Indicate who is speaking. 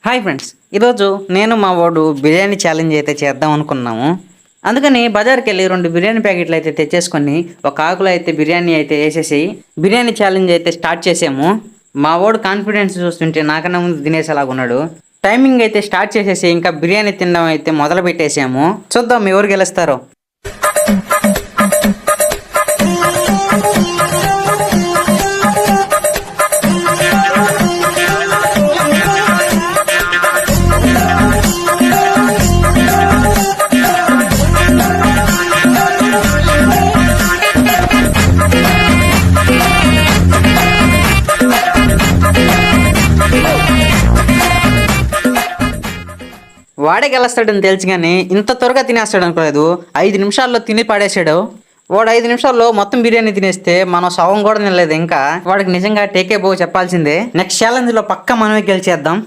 Speaker 1: Hi friends, ఈరోజు నేను మా వాడు బిర్యానీ ఛాలెంజ్ అయితే చేద్దాం అనుకున్నాము. అందుకని బజార్కి వెళ్ళి 2 బిర్యానీ ప్యాకెట్లు అయితే తెచ్చేసుకొని ఒక ఆకులో అయితే బిర్యానీ అయితే వేసేసి బిర్యానీ ఛాలెంజ్ అయితే స్టార్ట్ చేసాము. మా వాడు కాన్ఫిడెన్స్ చూస్తుంటే నాకన్నా ముందు తినేసేలాగా ఉన్నాడు. టైమింగ్ అయితే స్టార్ట్ చేసేసి ఇంకా బిర్యానీ తినడం అయితే మొదలు పెట్టేసాము. చూద్దాం ఎవరు గెలుస్తారో. వాడే గెలుస్తాడని తెలుసు కానీ ఇంత త్వరగా తినేస్తాడు అనుకోలేదు. 5 నిమిషాల్లో తిని పడేసాడు. వాడు 5 నిమిషాల్లో మొత్తం బిర్యానీ తినేస్తే మనం సగం కూడా తినలేదు. ఇంకా వాడికి నిజంగా టేకే బో చెప్పాల్సిందే. నెక్స్ట్ ఛాలెంజ్లో పక్కా మనమే గెలిచేద్దాం.